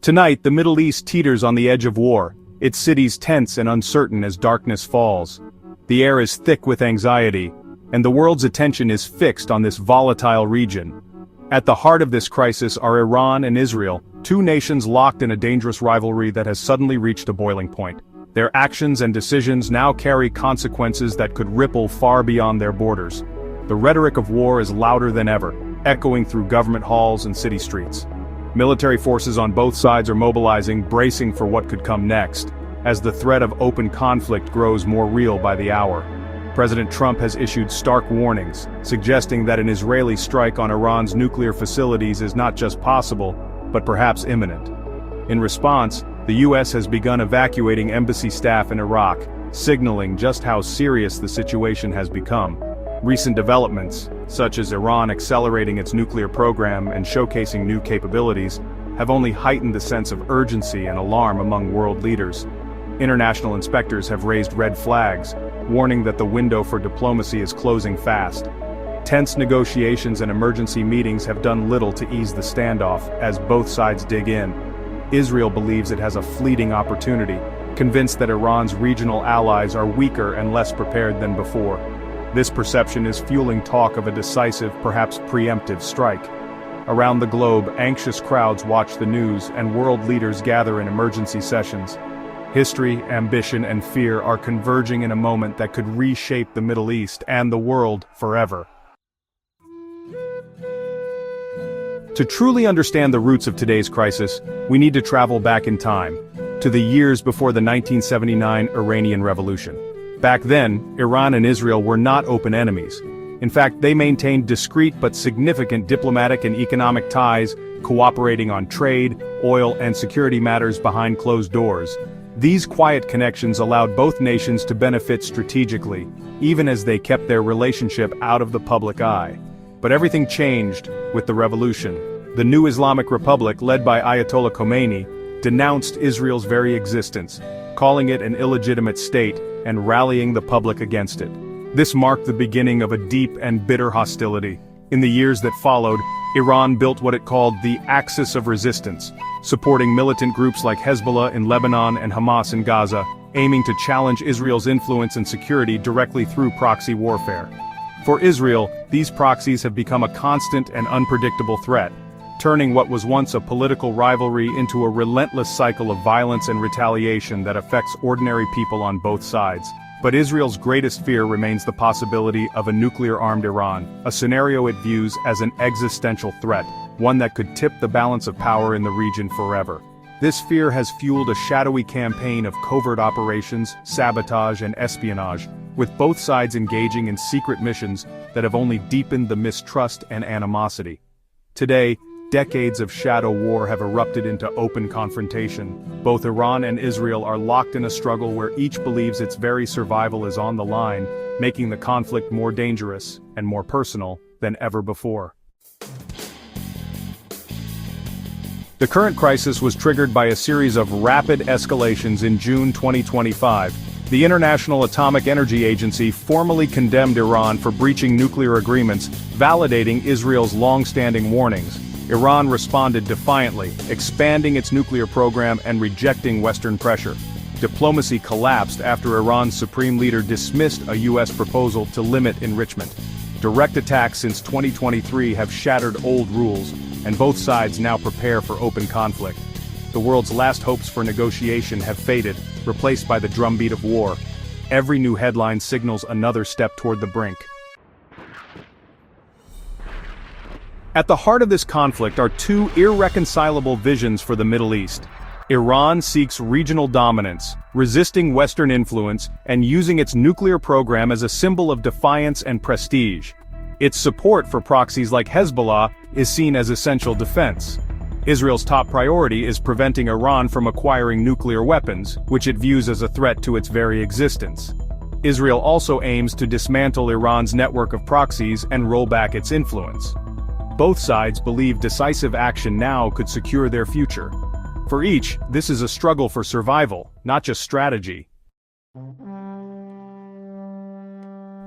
Tonight, the Middle East teeters on the edge of war, its cities tense and uncertain as darkness falls. The air is thick with anxiety, and the world's attention is fixed on this volatile region. At the heart of this crisis are Iran and Israel, two nations locked in a dangerous rivalry that has suddenly reached a boiling point. Their actions and decisions now carry consequences that could ripple far beyond their borders. The rhetoric of war is louder than ever, echoing through government halls and city streets. Military forces on both sides are mobilizing, bracing for what could come next, as the threat of open conflict grows more real by the hour. President Trump has issued stark warnings, suggesting that an Israeli strike on Iran's nuclear facilities is not just possible, but perhaps imminent. In response, the U.S. has begun evacuating embassy staff in Iraq, signaling just how serious the situation has become. Recent developments, such as Iran accelerating its nuclear program and showcasing new capabilities, have only heightened the sense of urgency and alarm among world leaders. International inspectors have raised red flags, warning that the window for diplomacy is closing fast. Tense negotiations and emergency meetings have done little to ease the standoff as both sides dig in. Israel believes it has a fleeting opportunity, convinced that Iran's regional allies are weaker and less prepared than before. This perception is fueling talk of a decisive, perhaps preemptive strike. Around the globe, anxious crowds watch the news and world leaders gather in emergency sessions. History, ambition, and fear are converging in a moment that could reshape the Middle East and the world forever. To truly understand the roots of today's crisis, we need to travel back in time, to the years before the 1979 Iranian Revolution. Back then, Iran and Israel were not open enemies. In fact, they maintained discreet but significant diplomatic and economic ties, cooperating on trade, oil, and security matters behind closed doors. These quiet connections allowed both nations to benefit strategically, even as they kept their relationship out of the public eye. But everything changed with the revolution. The new Islamic Republic, led by Ayatollah Khomeini, denounced Israel's very existence, calling it an illegitimate state and rallying the public against it. This marked the beginning of a deep and bitter hostility. In the years that followed, Iran built what it called the Axis of Resistance, supporting militant groups like Hezbollah in Lebanon and Hamas in Gaza, aiming to challenge Israel's influence and security directly through proxy warfare. For Israel, these proxies have become a constant and unpredictable threat, turning what was once a political rivalry into a relentless cycle of violence and retaliation that affects ordinary people on both sides. But Israel's greatest fear remains the possibility of a nuclear-armed Iran, a scenario it views as an existential threat, one that could tip the balance of power in the region forever. This fear has fueled a shadowy campaign of covert operations, sabotage, and espionage, with both sides engaging in secret missions that have only deepened the mistrust and animosity. Today, decades of shadow war have erupted into open confrontation. Both Iran and Israel are locked in a struggle where each believes its very survival is on the line, making the conflict more dangerous and more personal than ever before. The current crisis was triggered by a series of rapid escalations in June 2025. The International Atomic Energy Agency formally condemned Iran for breaching nuclear agreements, validating Israel's long-standing warnings. Iran responded defiantly, expanding its nuclear program and rejecting Western pressure. Diplomacy collapsed after Iran's supreme leader dismissed a U.S. proposal to limit enrichment. Direct attacks since 2023 have shattered old rules, and both sides now prepare for open conflict. The world's last hopes for negotiation have faded, replaced by the drumbeat of war. Every new headline signals another step toward the brink. At the heart of this conflict are two irreconcilable visions for the Middle East. Iran seeks regional dominance, resisting Western influence and using its nuclear program as a symbol of defiance and prestige. Its support for proxies like Hezbollah is seen as essential defense. Israel's top priority is preventing Iran from acquiring nuclear weapons, which it views as a threat to its very existence. Israel also aims to dismantle Iran's network of proxies and roll back its influence. Both sides believe decisive action now could secure their future. For each, this is a struggle for survival, not just strategy.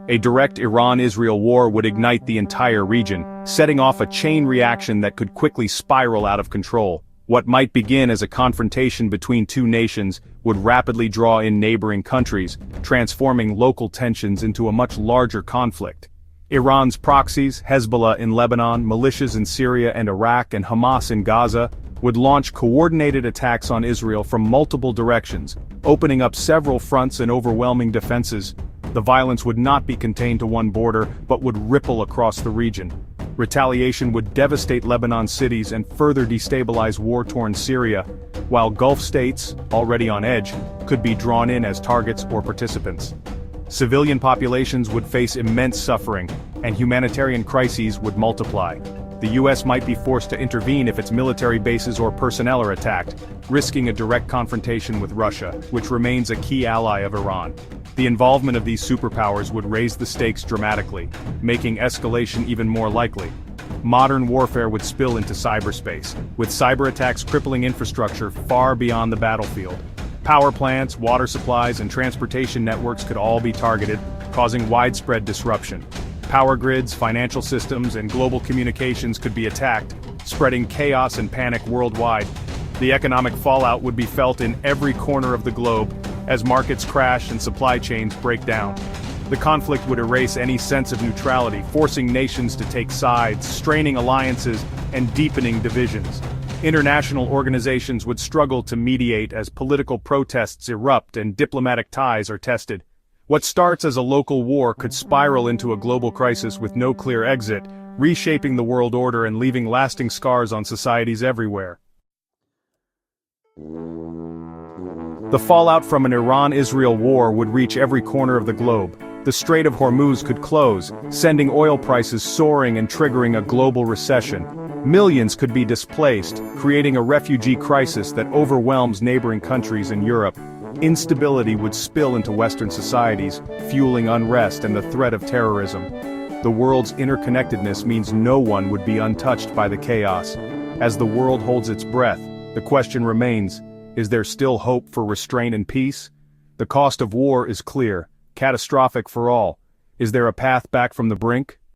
A direct Iran-Israel war would ignite the entire region, setting off a chain reaction that could quickly spiral out of control. What might begin as a confrontation between two nations would rapidly draw in neighboring countries, transforming local tensions into a much larger conflict. Iran's proxies, Hezbollah in Lebanon, militias in Syria and Iraq, and Hamas in Gaza, would launch coordinated attacks on Israel from multiple directions, opening up several fronts and overwhelming defenses. The violence would not be contained to one border, but would ripple across the region. Retaliation would devastate Lebanon's cities and further destabilize war-torn Syria, while Gulf states, already on edge, could be drawn in as targets or participants. Civilian populations would face immense suffering, and humanitarian crises would multiply. The US might be forced to intervene if its military bases or personnel are attacked, risking a direct confrontation with Russia, which remains a key ally of Iran. The involvement of these superpowers would raise the stakes dramatically, making escalation even more likely. Modern warfare would spill into cyberspace, with cyber attacks crippling infrastructure far beyond the battlefield. Power plants, water supplies, and transportation networks could all be targeted, causing widespread disruption. Power grids, financial systems, and global communications could be attacked, spreading chaos and panic worldwide. The economic fallout would be felt in every corner of the globe, as markets crash and supply chains break down. The conflict would erase any sense of neutrality, forcing nations to take sides, straining alliances, and deepening divisions. International organizations would struggle to mediate as political protests erupt and diplomatic ties are tested. What starts as a local war could spiral into a global crisis with no clear exit, reshaping the world order and leaving lasting scars on societies everywhere. The fallout from an Iran-Israel war would reach every corner of the globe. The Strait of Hormuz could close, sending oil prices soaring and triggering a global recession. Millions could be displaced, creating a refugee crisis that overwhelms neighboring countries in Europe. Instability would spill into Western societies, fueling unrest and the threat of terrorism. The world's interconnectedness means no one would be untouched by the chaos. As the world holds its breath, the question remains, is there still hope for restraint and peace? The cost of war is clear, catastrophic for all. Is there a path back from the brink?